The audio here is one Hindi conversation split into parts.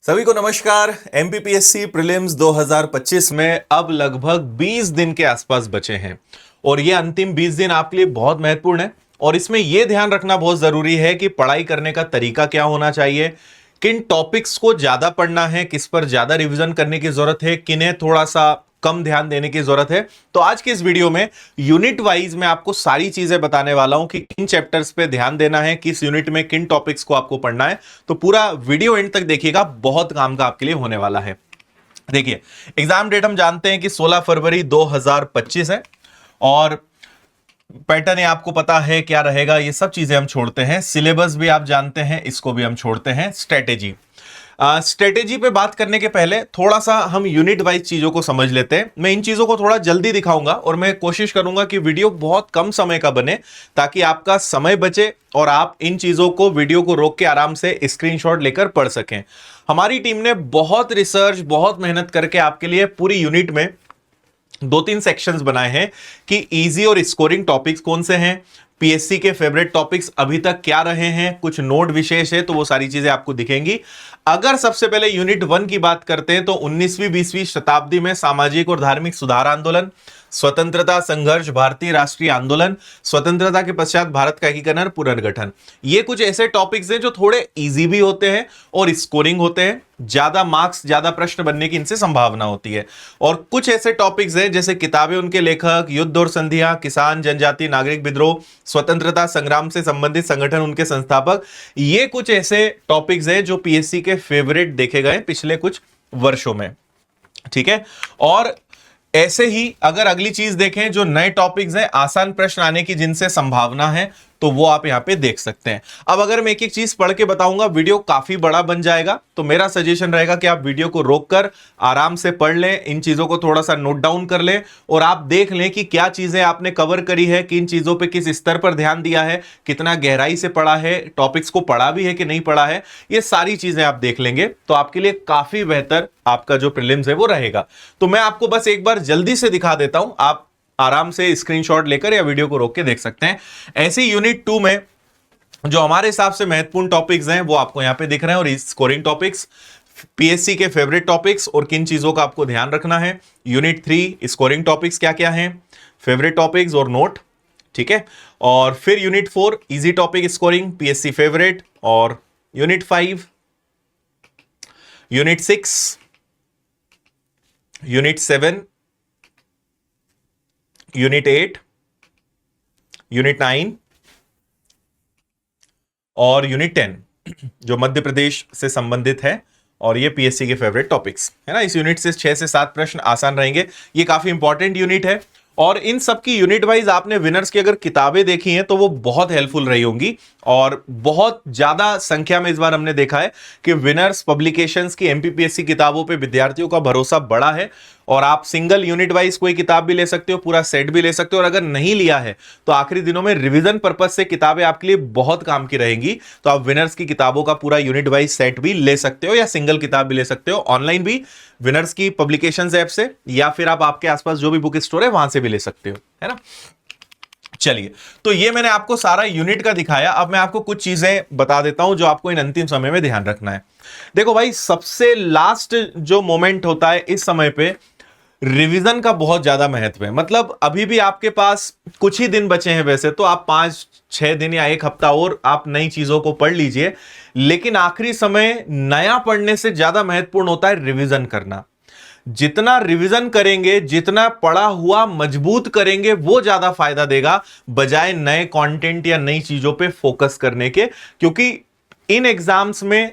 सभी को नमस्कार। एमपीपीएससी प्रीलिम्स 2025 में अब लगभग 20 दिन के आसपास बचे हैं और ये अंतिम 20 दिन आपके लिए बहुत महत्वपूर्ण है। और इसमें यह ध्यान रखना बहुत जरूरी है कि पढ़ाई करने का तरीका क्या होना चाहिए, किन टॉपिक्स को ज्यादा पढ़ना है, किस पर ज्यादा रिवीजन करने की जरूरत है, किन्हें थोड़ा सा कम ध्यान देने की जरूरत है। तो आज की इस वीडियो में यूनिट वाइज मैं आपको सारी चीजें बताने वाला हूं कि किन चैप्टर्स पे ध्यान देना है, किस यूनिट में किन टॉपिक्स को आपको पढ़ना है। तो पूरा वीडियो एंड तक देखिएगा, बहुत काम का आपके लिए होने वाला है। देखिए, एग्जाम डेट हम जानते हैं कि 16 फरवरी 2025 है और पैटर्न आपको पता है क्या रहेगा, ये सब चीजें हम छोड़ते हैं। सिलेबस भी आप जानते हैं, इसको भी हम छोड़ते हैं। स्ट्रेटेजी पे बात करने के पहले थोड़ा सा हम यूनिट वाइज चीजों को समझ लेते हैं। मैं इन चीजों को थोड़ा जल्दी दिखाऊंगा और मैं कोशिश करूंगा कि वीडियो बहुत कम समय का बने ताकि आपका समय बचे और आप इन चीजों को वीडियो को रोक के आराम से स्क्रीनशॉट लेकर पढ़ सकें। हमारी टीम ने बहुत रिसर्च, बहुत मेहनत करके आपके लिए पूरी यूनिट में 2-3 सेक्शंस बनाए हैं कि इजी और स्कोरिंग टॉपिक्स कौन से हैं, पीएससी के फेवरेट टॉपिक्स अभी तक क्या रहे हैं, कुछ नोट विशेष है तो वो सारी चीजें आपको दिखेंगी। अगर सबसे पहले यूनिट 1 की बात करते हैं तो 19वीं 20वीं शताब्दी में सामाजिक और धार्मिक सुधार आंदोलन, स्वतंत्रता संघर्ष, भारतीय राष्ट्रीय आंदोलन, स्वतंत्रता के पश्चात भारत का एकीकरण, पुनर्गठन। ये कुछ ऐसे टॉपिक्स हैं जो थोड़े इजी भी होते हैं और स्कोरिंग होते हैं, ज्यादा मार्क्स, ज्यादा प्रश्न बनने की इनसे संभावना होती है। और कुछ ऐसे टॉपिक्स हैं जैसे किताबें, उनके लेखक, युद्ध और संधियां, किसान, जनजाति, नागरिक विद्रोह, स्वतंत्रता संग्राम से संबंधित संगठन, उनके संस्थापक। ये कुछ ऐसे टॉपिक्स हैं जो पीएससी के फेवरेट देखे गए पिछले कुछ वर्षों में। ठीक है, और ऐसे ही अगर अगली चीज देखें, जो नए टॉपिक्स हैं, आसान प्रश्न आने की जिनसे संभावना है, तो वो आप यहां पे देख सकते हैं। अब अगर मैं एक एक चीज पढ़ के बताऊंगा, वीडियो काफी बड़ा बन जाएगा, तो मेरा सजेशन रहेगा कि आप वीडियो को रोककर आराम से पढ़ लें, इन चीजों को थोड़ा सा नोट डाउन कर लें और आप देख लें कि क्या चीजें आपने कवर करी है, किन चीजों पे किस स्तर पर ध्यान दिया है, कितना गहराई से पढ़ा है, टॉपिक्स को पढ़ा भी है कि नहीं पढ़ा है। ये सारी चीजें आप देख लेंगे तो आपके लिए काफी बेहतर आपका जो प्रीलिम्स है वो रहेगा। तो मैं आपको बस एक बार जल्दी से दिखा देता हूं, आप आराम से स्क्रीनशॉट लेकर या वीडियो को रोक के देख सकते हैं। ऐसे यूनिट 2 में जो हमारे हिसाब से महत्वपूर्ण टॉपिक्स हैं वो आपको यहां पे दिख रहे हैं और स्कोरिंग टॉपिक्स, पीएससी के फेवरेट टॉपिक्स और किन चीजों का आपको ध्यान रखना है। यूनिट 3 स्कोरिंग टॉपिक्स क्या क्या हैं, फेवरेट टॉपिक्स और नोट। ठीक है, और फिर unit 4 easy topic scoring, PSC favourite. और unit 5, unit 6, unit 7, unit 8, unit 9 और यूनिट 10 जो मध्य प्रदेश से संबंधित है। और ये पीएससी के फेवरेट टॉपिक्स है ना। इस यूनिट से 6 से 7 प्रश्न आसान रहेंगे। ये काफी इंपॉर्टेंट यूनिट है और इन सब की यूनिट वाइज आपने विनर्स की अगर किताबें देखी हैं तो वो बहुत हेल्पफुल रही होंगी और बहुत ज्यादा संख्या में इस बार हमने देखा है कि विनर्स पब्लिकेशंस की एमपीपीएससी किताबों पे विद्यार्थियों का भरोसा बड़ा है। और आप सिंगल यूनिट वाइज कोई किताब भी ले सकते हो, पूरा सेट भी ले सकते हो, और अगर नहीं लिया है तो आखिरी दिनों में रिवीजन पर्पज से किताबें आपके लिए बहुत काम की रहेंगी। तो आप विनर्स की किताबों का पूरा यूनिट वाइज सेट भी ले सकते हो या सिंगल किताब भी ले सकते हो, ऑनलाइन भी विनर्स की पब्लिकेशंस ऐप से, या फिर आप आपके आसपास जो भी बुक स्टोर है वहां से भी ले सकते हो, है ना। चलिए, तो ये मैंने आपको सारा यूनिट का दिखाया। अब मैं आपको कुछ चीजें बता देता हूं जो आपको इन अंतिम समय में ध्यान रखना है। देखो भाई, सबसे लास्ट जो मोमेंट होता है इस समय पे रिवीजन का बहुत ज्यादा महत्व है। मतलब अभी भी आपके पास कुछ ही दिन बचे हैं, वैसे तो आप 5-6 दिन या एक हफ्ता और आप नई चीजों को पढ़ लीजिए, लेकिन आखिरी समय नया पढ़ने से ज्यादा महत्वपूर्ण होता है रिवीजन करना। जितना रिवीजन करेंगे, जितना पढ़ा हुआ मजबूत करेंगे, वो ज्यादा फायदा देगा बजाय नए कंटेंट या नई चीजों पे फोकस करने के। क्योंकि इन एग्जाम्स में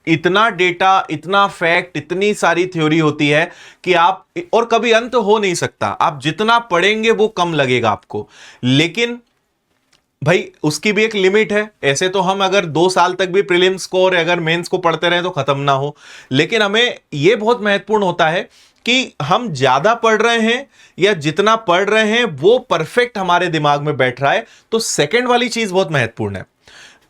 इतना डेटा, इतना फैक्ट, इतनी सारी थ्योरी होती है कि आप, और कभी अंत हो नहीं सकता, आप जितना पढ़ेंगे वो कम लगेगा आपको। लेकिन भाई उसकी भी एक लिमिट है। ऐसे तो हम अगर 2 साल तक भी प्रीलिम्स को और अगर मेंस को पढ़ते रहे तो खत्म ना हो, लेकिन हमें यह बहुत महत्वपूर्ण होता है कि हम ज्यादा पढ़ रहे हैं या जितना पढ़ रहे हैं वो परफेक्ट हमारे दिमाग में बैठ रहा है। तो सेकंड वाली चीज बहुत महत्वपूर्ण है।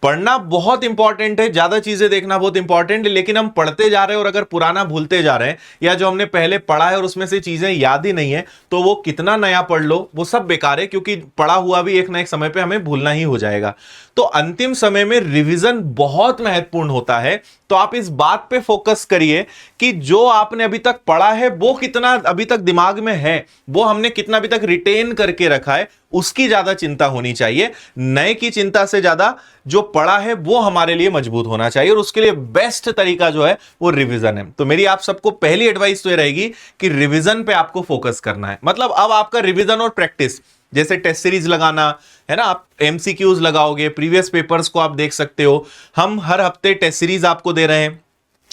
पढ़ना बहुत इंपॉर्टेंट है, ज्यादा चीजें देखना बहुत इंपॉर्टेंट है, लेकिन हम पढ़ते जा रहे हैं और अगर पुराना भूलते जा रहे हैं या जो हमने पहले पढ़ा है और उसमें से चीजें याद ही नहीं है, तो वो कितना नया पढ़ लो वो सब बेकार है, क्योंकि पढ़ा हुआ भी एक ना एक समय पे हमें भूलना ही हो जाएगा। तो अंतिम समय में रिवीजन बहुत महत्वपूर्ण होता है। तो आप इस बात पे फोकस करिए कि जो आपने अभी तक पढ़ा है वो कितना अभी तक दिमाग में है, वो हमने कितना अभी तक रिटेन करके रखा है, उसकी ज्यादा चिंता होनी चाहिए। नए की चिंता से ज्यादा जो पढ़ा है वो हमारे लिए मजबूत होना चाहिए, और उसके लिए बेस्ट तरीका जो है वो रिवीजन है। तो मेरी आप सबको पहली एडवाइस तो ये रहेगी कि रिवीजन पे आपको फोकस करना है। मतलब अब आपका रिवीजन और प्रैक्टिस, जैसे टेस्ट सीरीज लगाना है ना, आप एमसीक्यूज लगाओगे, प्रीवियस पेपर्स को आप देख सकते हो। हम हर हफ्ते टेस्ट सीरीज आपको दे रहे हैं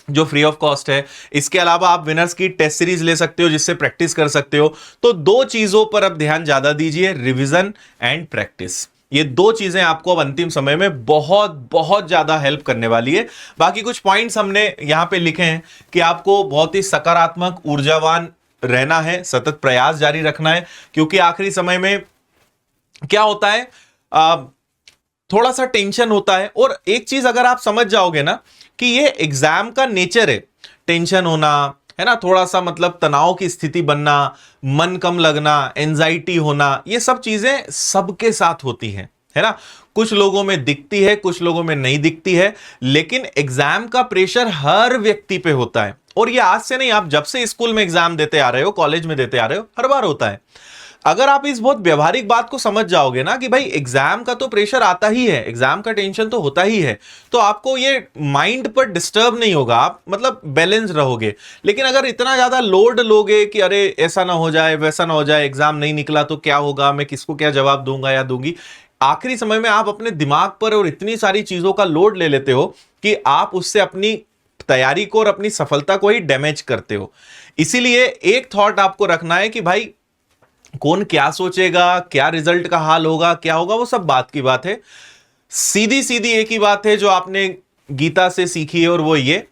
जो फ्री ऑफ कॉस्ट है। इसके अलावा आप विनर्स की टेस्ट सीरीज ले सकते हो जिससे प्रैक्टिस कर सकते हो। तो दो चीजों पर अब ध्यान ज्यादा दीजिए, रिवीजन एंड प्रैक्टिस। ये दो चीजें आपको अब अंतिम समय में बहुत बहुत ज्यादा हेल्प करने वाली है। बाकी कुछ पॉइंट्स हमने यहां पे लिखे हैं कि आपको बहुत ही सकारात्मक, ऊर्जावान रहना है, सतत प्रयास जारी रखना है, क्योंकि आखिरी समय में क्या होता है, थोड़ा सा टेंशन होता है। और एक चीज अगर आप समझ जाओगे ना कि ये एग्जाम का नेचर है, टेंशन होना है ना, थोड़ा सा मतलब तनाव की स्थिति बनना, मन कम लगना, एंजाइटी होना, ये सब चीजें सबके साथ होती हैं, है ना। कुछ लोगों में दिखती है, कुछ लोगों में नहीं दिखती है, लेकिन एग्जाम का प्रेशर हर व्यक्ति पे होता है। और ये आज से नहीं, आप जब से स्कूल में एग्जाम देते आ रहे हो, कॉलेज में देते आ रहे हो, हर बार होता है। अगर आप इस बहुत व्यवहारिक बात को समझ जाओगे ना कि भाई एग्जाम का तो प्रेशर आता ही है, एग्जाम का टेंशन तो होता ही है, तो आपको ये माइंड पर डिस्टर्ब नहीं होगा, आप मतलब बैलेंस रहोगे। लेकिन अगर इतना ज्यादा लोड लोगे कि अरे ऐसा ना हो जाए, वैसा ना हो जाए, एग्जाम नहीं निकला तो क्या होगा, मैं किसको क्या जवाब दूंगा या दूंगी, आखिरी समय में आप अपने दिमाग पर और इतनी सारी चीजों का लोड ले लेते हो कि आप उससे अपनी तैयारी को और अपनी सफलता को ही डैमेज करते हो। इसीलिए एक थॉट आपको रखना है कि भाई कौन क्या सोचेगा, क्या रिजल्ट का हाल होगा, क्या होगा, वो सब बात की बात है। सीधी सीधी एक ही बात है जो आपने गीता से सीखी है, और वो ये,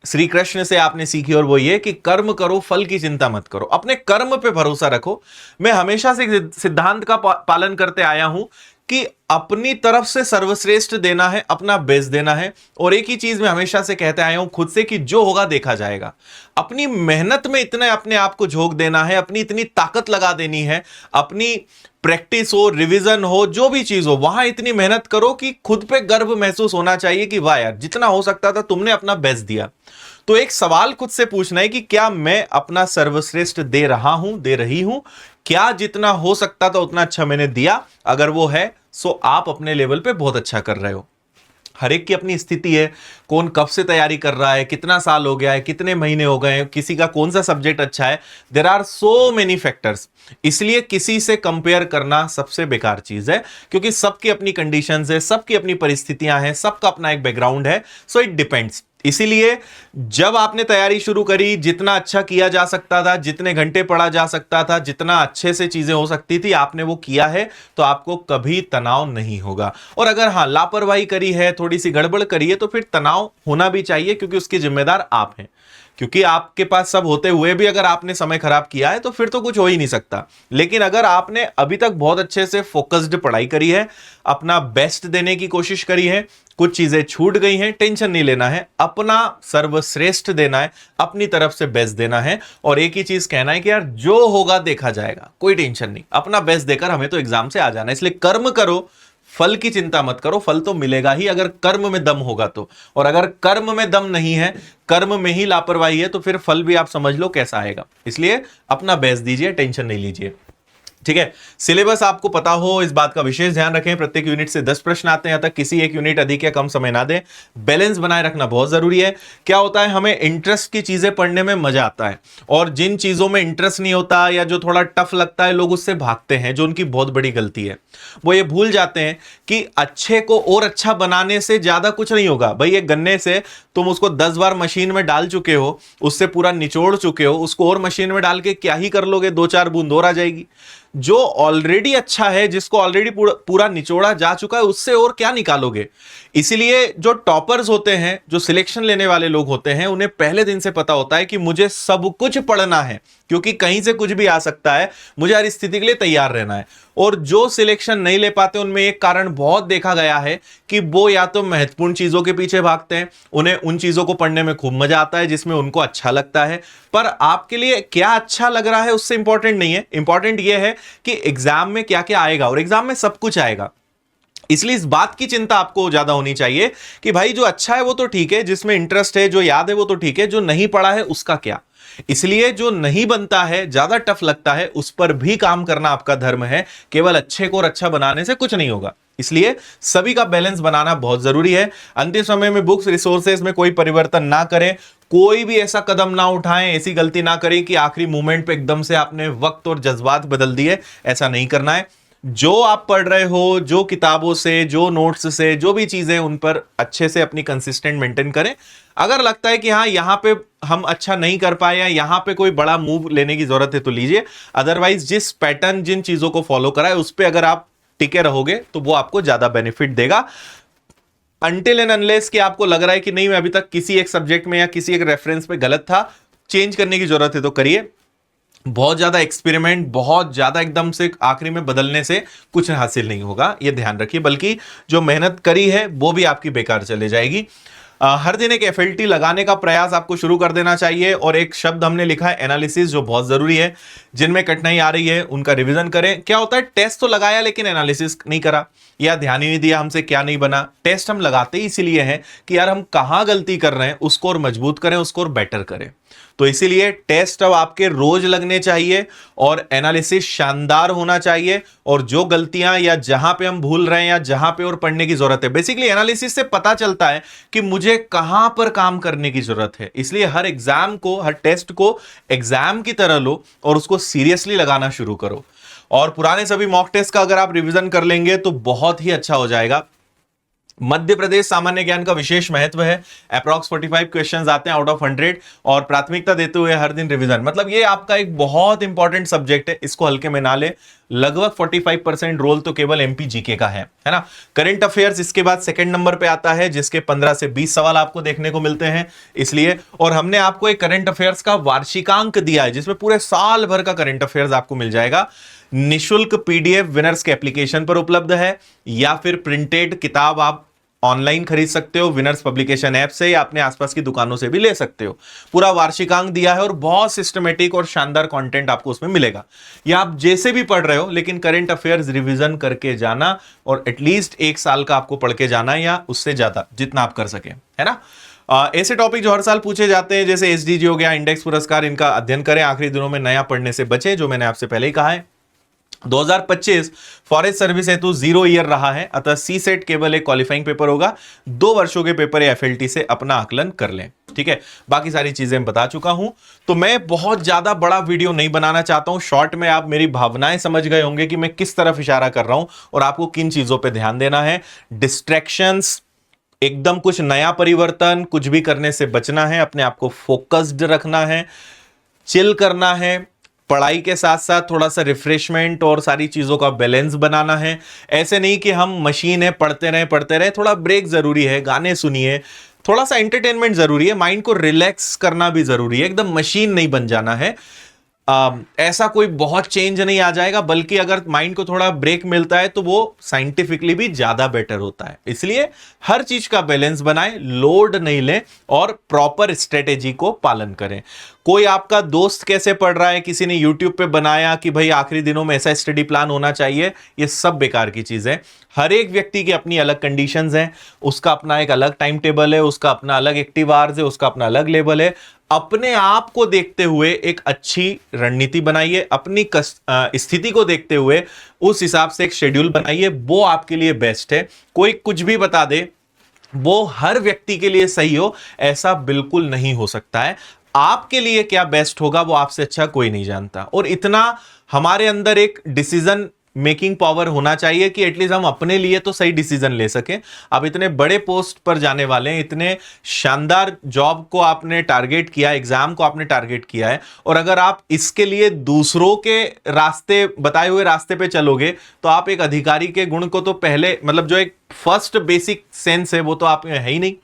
श्री कृष्ण से आपने सीखी, और वो ये कि कर्म करो, फल की चिंता मत करो, अपने कर्म पे भरोसा रखो। मैं हमेशा से सिद्धांत का पालन करते आया हूं कि अपनी तरफ से सर्वश्रेष्ठ देना है, अपना बेस्ट देना है। और एक ही चीज मैं हमेशा से कहते आया हूं खुद से कि जो होगा देखा जाएगा। अपनी मेहनत में इतने अपने आप को झोंक देना है, अपनी इतनी ताकत लगा देनी है, अपनी प्रैक्टिस हो, रिवीजन हो, जो भी चीज हो, वहां इतनी मेहनत करो कि खुद पे गर्व महसूस होना चाहिए कि वाह यार, जितना हो सकता था तुमने अपना बेस्ट दिया। तो एक सवाल खुद से पूछना है कि क्या मैं अपना सर्वश्रेष्ठ दे रहा हूं, दे रही हूं? क्या जितना हो सकता था उतना अच्छा मैंने दिया? अगर वो है सो आप अपने लेवल पे बहुत अच्छा कर रहे हो। हर एक की अपनी स्थिति है, कौन कब से तैयारी कर रहा है, कितना साल हो गया है, कितने महीने हो गए हैं, किसी का कौन सा सब्जेक्ट अच्छा है, there are so many factors. इसलिए किसी से कंपेयर करना सबसे बेकार चीज है, क्योंकि सबकी अपनी कंडीशंस है, सबकी अपनी परिस्थितियां हैं, सबका अपना एक बैकग्राउंड है। So it depends. इसीलिए जब आपने तैयारी शुरू करी, जितना अच्छा किया जा सकता था, जितने घंटे पढ़ा जा सकता था, जितना अच्छे से चीजें हो सकती थी, आपने वो किया है, तो आपको कभी तनाव नहीं होगा। और अगर हाँ लापरवाही करी है, थोड़ी सी गड़बड़ करी है, तो फिर तनाव होना भी चाहिए, क्योंकि उसके जिम्मेदार आप हैं। क्योंकि आपके पास सब होते हुए भी अगर आपने समय खराब किया है तो फिर तो कुछ हो ही नहीं सकता। लेकिन अगर आपने अभी तक बहुत अच्छे से फोकस्ड पढ़ाई करी है, अपना बेस्ट देने की कोशिश करी है, कुछ चीजें छूट गई हैं, टेंशन नहीं लेना है, अपना सर्वश्रेष्ठ देना है, अपनी तरफ से बेस्ट देना है। और एक ही चीज कहना है कि यार जो होगा देखा जाएगा, कोई टेंशन नहीं, अपना बेस्ट देकर हमें तो एग्जाम से आ जाना है। इसलिए कर्म करो, फल की चिंता मत करो, फल तो मिलेगा ही अगर कर्म में दम होगा तो। और अगर कर्म में दम नहीं है, कर्म में ही लापरवाही है, तो फिर फल भी आप समझ लो कैसा आएगा। इसलिए अपना बेस्ट दीजिए, टेंशन नहीं लीजिए, ठीक है। सिलेबस आपको पता हो, इस बात का विशेष ध्यान रखें। प्रत्येक यूनिट से 10 प्रश्न आते हैं, तक किसी एक यूनिट अधिक या कम समय ना दें। बैलेंस बनाए रखना बहुत जरूरी है। क्या होता है, हमें इंटरेस्ट की चीजें पढ़ने में मजा आता है, और जिन चीजों में इंटरेस्ट नहीं होता या जो थोड़ा टफ लगता है, लोग उससे भागते हैं, जो उनकी बहुत बड़ी गलती है। वो ये भूल जाते हैं कि अच्छे को और अच्छा बनाने से ज्यादा कुछ नहीं होगा। भाई एक गन्ने से तुम उसको 10 बार मशीन में डाल चुके हो, उससे पूरा निचोड़ चुके हो, उसको और मशीन में डाल के क्या ही कर लोगे, 2-4 बूंद और आ जाएगी। जो ऑलरेडी अच्छा है, जिसको ऑलरेडी पूरा निचोड़ा जा चुका है, उससे और क्या निकालोगे। इसीलिए जो टॉपर्स होते हैं, जो सिलेक्शन लेने वाले लोग होते हैं, उन्हें पहले दिन से पता होता है कि मुझे सब कुछ पढ़ना है, क्योंकि कहीं से कुछ भी आ सकता है, मुझे हर स्थिति के लिए तैयार रहना है। और जो सिलेक्शन नहीं ले पाते उनमें एक कारण बहुत देखा गया है कि वो या तो महत्वपूर्ण चीजों के पीछे भागते हैं, उन्हें उन चीजों को पढ़ने में खूब मजा आता है जिसमें उनको अच्छा लगता है, पर आपके लिए क्या अच्छा लग रहा है उससे इंपॉर्टेंट नहीं है। इंपॉर्टेंट यह है कि एग्जाम में क्या क्या आएगा, और एग्जाम में सब कुछ आएगा। इसलिए इस बात की चिंता आपको ज्यादा होनी चाहिए कि भाई जो अच्छा है वो तो ठीक है, जिसमें इंटरेस्ट है, जो याद है वो तो ठीक है, जो नहीं पढ़ा है उसका क्या। इसलिए जो नहीं बनता है, ज्यादा टफ लगता है, उस पर भी काम करना आपका धर्म है। केवल अच्छे को और अच्छा बनाने से कुछ नहीं होगा। इसलिए सभी का बैलेंस बनाना बहुत जरूरी है। अंतिम समय में बुक्स रिसोर्सेज में कोई परिवर्तन ना करें, कोई भी ऐसा कदम ना उठाएं, ऐसी गलती ना करें कि आखिरी मोमेंट पे एकदम से आपने वक्त और जज्बात बदल दिए। ऐसा नहीं करना है। जो आप पढ़ रहे हो, जो किताबों से, जो नोट्स से, जो भी चीजें, उन पर अच्छे से अपनी कंसिस्टेंट मेंटेन करें। अगर लगता है कि हाँ यहां पे हम अच्छा नहीं कर पाए या यहां पे कोई बड़ा मूव लेने की जरूरत है तो लीजिए। अदरवाइज जिस पैटर्न, जिन चीजों को फॉलो करा है उस पर अगर आप टिके रहोगे तो वो आपको ज्यादा बेनिफिट देगा। अनटिल एंड अनलेस कि आपको लग रहा है कि नहीं मैं अभी तक किसी एक सब्जेक्ट में या किसी एक रेफरेंस पे गलत था, चेंज करने की जरूरत है तो करिए। बहुत ज्यादा एक्सपेरिमेंट, बहुत ज्यादा एकदम से आखिरी में बदलने से कुछ हासिल नहीं होगा, यह ध्यान रखिए। बल्कि जो मेहनत करी है वो भी आपकी बेकार चले जाएगी। हर दिन एक एफएलटी लगाने का प्रयास आपको शुरू कर देना चाहिए। और एक शब्द हमने लिखा है एनालिसिस, जो बहुत जरूरी है। जिनमें कठिनाई आ रही है उनका रिवीजन करें। क्या होता है, टेस्ट तो लगाया लेकिन एनालिसिस नहीं करा या ध्यान ही नहीं दिया हमसे क्या नहीं बना। टेस्ट हम लगाते ही इसीलिए हैं कि यार हम कहां गलती कर रहे हैं, उसको और मजबूत करें, उसको और बेटर करें। तो इसीलिए टेस्ट अब आपके रोज लगने चाहिए और एनालिसिस शानदार होना चाहिए। और जो गलतियां या जहां पे हम भूल रहे हैं या जहां पे और पढ़ने की जरूरत है, बेसिकली एनालिसिस से पता चलता है कि मुझे कहां पर काम करने की जरूरत है। इसलिए हर एग्जाम को, हर टेस्ट को एग्जाम की तरह लो और उसको सीरियसली लगाना शुरू करो। और पुराने सभी मॉक टेस्ट का अगर आप रिवीजन कर लेंगे तो बहुत ही अच्छा हो जाएगा। मध्य प्रदेश सामान्य ज्ञान का विशेष महत्व है। अप्रॉक्स 45 क्वेश्चंस आते हैं आउट ऑफ 100 और प्राथमिकता देते हुए हर दिन रिवीजन। मतलब ये आपका एक बहुत इंपॉर्टेंट सब्जेक्ट है, इसको हल्के में ना ले। लगभग 45% रोल तो केवल एमपी जीके का है ना। करंट अफेयर्स इसके बाद सेकंड नंबर पे आता है, जिसके 15 से 20 सवाल आपको देखने को मिलते हैं। इसलिए, और हमने आपको एक करंट अफेयर्स का वार्षिकांक दिया है जिसमें पूरे साल भर का करंट अफेयर्स आपको मिल जाएगा। निशुल्क पीडीएफ विनर्स के एप्लीकेशन पर उपलब्ध है, या फिर प्रिंटेड किताब आप ऑनलाइन खरीद सकते हो विनर्स पब्लिकेशन ऐप से, या अपने आसपास की दुकानों से भी ले सकते हो। पूरा वार्षिकांक दिया है और बहुत सिस्टमेटिक और शानदार कंटेंट आपको उसमें मिलेगा। या आप जैसे भी पढ़ रहे हो लेकिन करंट अफेयर्स रिवीजन करके जाना, और एटलीस्ट 1 साल का आपको पढ़ के जाना है या उससे ज्यादा, जितना आप कर सके, है ना। ऐसे टॉपिक जो हर साल पूछे जाते हैं जैसे एसडीजी हो गया, इंडेक्स पुरस्कार, इनका अध्ययन करें। आखिरी दिनों में नया पढ़ने से बचे, जो मैंने आपसे पहले ही कहा है। 2025 फॉरेस्ट सर्विस हेतु 0 ईयर रहा है, अतः सी सेट केवल एक क्वालिफाइंग पेपर होगा। 2 वर्षों के पेपर या एफएलटी से अपना आकलन कर लें, ठीक है। बाकी सारी चीजें मैं बता चुका हूं, तो मैं बहुत ज्यादा बड़ा वीडियो नहीं बनाना चाहता हूं। शॉर्ट में आप मेरी भावनाएं समझ गए होंगे कि मैं किस तरफ इशारा कर रहा हूं और आपको किन चीजों पर ध्यान देना है। डिस्ट्रैक्शंस, एकदम कुछ नया परिवर्तन, कुछ भी करने से बचना है। अपने आप को फोकस्ड रखना है, चिल करना है। पढ़ाई के साथ साथ थोड़ा सा रिफ्रेशमेंट और सारी चीजों का बैलेंस बनाना है। ऐसे नहीं कि हम मशीन है, पढ़ते रहे। थोड़ा ब्रेक जरूरी है, गाने सुनिए, थोड़ा सा एंटरटेनमेंट जरूरी है, माइंड को रिलैक्स करना भी जरूरी है। एकदम मशीन नहीं बन जाना है। ऐसा कोई बहुत चेंज नहीं आ जाएगा, बल्कि अगर माइंड को थोड़ा ब्रेक मिलता है तो वो साइंटिफिकली भी ज्यादा बेटर होता है। इसलिए हर चीज का बैलेंस बनाएं, लोड नहीं लें और प्रॉपर स्ट्रेटेजी को पालन करें। कोई आपका दोस्त कैसे पढ़ रहा है, किसी ने यूट्यूब पे बनाया कि भाई आखिरी दिनों में ऐसा स्टडी प्लान होना चाहिए, ये सब बेकार की चीज है। हर एक व्यक्ति की अपनी अलग कंडीशंस हैं, उसका अपना एक अलग टाइम टेबल है, उसका अपना अलग एक्टिव आवर्स है, उसका अपना अलग लेवल है। अपने आप को देखते हुए एक अच्छी रणनीति बनाइए, अपनी स्थिति को देखते हुए उस हिसाब से एक शेड्यूल बनाइए, वो आपके लिए बेस्ट है। कोई कुछ भी बता दे, वो हर व्यक्ति के लिए सही हो ऐसा बिल्कुल नहीं हो सकता है। आपके लिए क्या बेस्ट होगा वो आपसे अच्छा कोई नहीं जानता। और इतना हमारे अंदर एक डिसीजन मेकिंग पावर होना चाहिए कि एटलीस्ट हम अपने लिए तो सही डिसीजन ले सकें। आप इतने बड़े पोस्ट पर जाने वाले हैं, इतने शानदार जॉब को आपने टारगेट किया, एग्जाम को आपने टारगेट किया है, और अगर आप इसके लिए दूसरों के रास्ते, बताए हुए रास्ते पे चलोगे तो आप एक अधिकारी के गुण को तो पहले, मतलब जो एक फर्स्ट बेसिक सेंस है वो तो आप में है ही नहीं।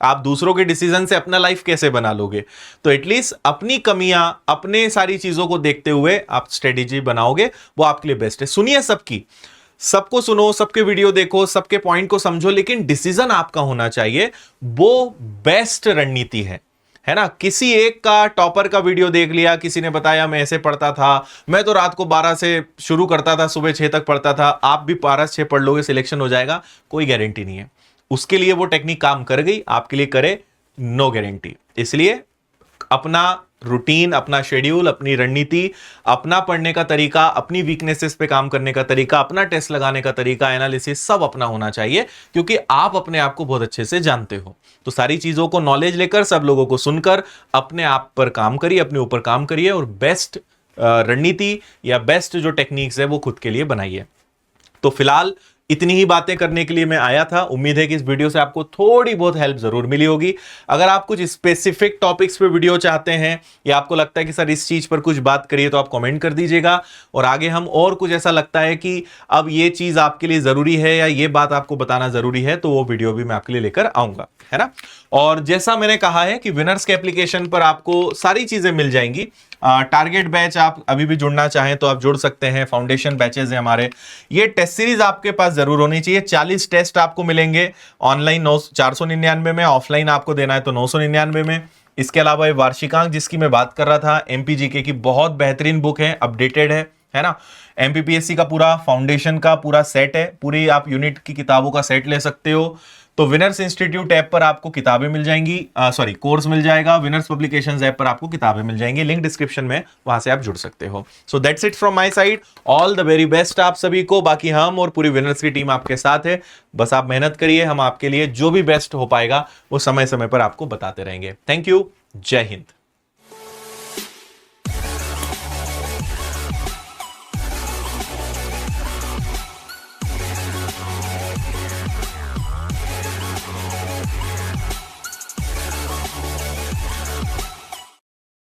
आप दूसरों के डिसीजन से अपना लाइफ कैसे बना लोगे? तो एटलीस्ट अपनी कमियां, अपने सारी चीजों को देखते हुए आप स्ट्रेटेजी बनाओगे, वो आपके लिए बेस्ट है। सुनिए सबकी, सबको सुनो, सबके वीडियो देखो, सबके पॉइंट को समझो, लेकिन डिसीजन आपका होना चाहिए, वो बेस्ट रणनीति है ना। किसी एक का टॉपर का वीडियो देख लिया, किसी ने बताया मैं ऐसे पढ़ता था, मैं तो रात को 12 से शुरू करता था, सुबह 6 तक पढ़ता था, आप भी 12 से 6 पढ़ लोगे, सिलेक्शन हो जाएगा, कोई गारंटी नहीं है। उसके लिए वो टेक्निक काम कर गई, आपके लिए करे, नो गारंटी। इसलिए अपना रूटीन, अपना शेड्यूल, अपनी रणनीति, अपना पढ़ने का तरीका, अपनी वीकनेसेस पे काम करने का तरीका, अपना टेस्ट लगाने का तरीका, एनालिसिस सब अपना होना चाहिए, क्योंकि आप अपने आप को बहुत अच्छे से जानते हो। तो सारी चीजों को नॉलेज लेकर, सब लोगों को सुनकर अपने आप पर काम करिए, अपने ऊपर काम करिए, और बेस्ट रणनीति या बेस्ट जो टेक्निक्स है वो खुद के लिए बनाइए। तो फिलहाल इतनी ही बातें करने के लिए मैं आया था। उम्मीद है कि इस वीडियो से आपको थोड़ी बहुत हेल्प जरूर मिली होगी। अगर आप कुछ स्पेसिफिक टॉपिक्स पे वीडियो चाहते हैं, या आपको लगता है कि सर इस चीज पर कुछ बात करिए, तो आप कमेंट कर दीजिएगा, और आगे हम और कुछ ऐसा लगता है कि अब ये चीज आपके लिए जरूरी है या ये बात आपको बताना जरूरी है, तो वो वीडियो भी मैं आपके लिए लेकर आऊंगा, है ना। और जैसा मैंने कहा है कि विनर्स के एप्लीकेशन पर आपको सारी चीजें मिल जाएंगी। टारगेट बैच आप अभी भी जुड़ना चाहें तो आप जुड़ सकते हैं। फाउंडेशन बैचेस हैं हमारे। ये टेस्ट सीरीज आपके पास जरूर होनी चाहिए। 40 टेस्ट आपको मिलेंगे ऑनलाइन 499 में, ऑफलाइन आपको देना है तो 999 में। इसके अलावा ये वार्षिकांक जिसकी मैं बात कर रहा था, एमपीजीके की बहुत बेहतरीन बुक है, अपडेटेड है ना। एमपीपीएससी का पूरा फाउंडेशन का पूरा सेट है, पूरी आप यूनिट की किताबों का सेट ले सकते हो। तो विनर्स इंस्टीट्यूट ऐप पर आपको किताबें मिल जाएंगी, कोर्स मिल जाएगा। विनर्स पब्लिकेशंस ऐप पर आपको किताबें मिल जाएंगी, लिंक डिस्क्रिप्शन में, वहां से आप जुड़ सकते हो। So that's it from my side. All the very best आप सभी को। बाकी हम और पूरी विनर्स की टीम आपके साथ है। बस आप मेहनत करिए, हम आपके लिए जो भी बेस्ट हो पाएगा वो समय समय पर आपको बताते रहेंगे। Thank you. जय हिंद।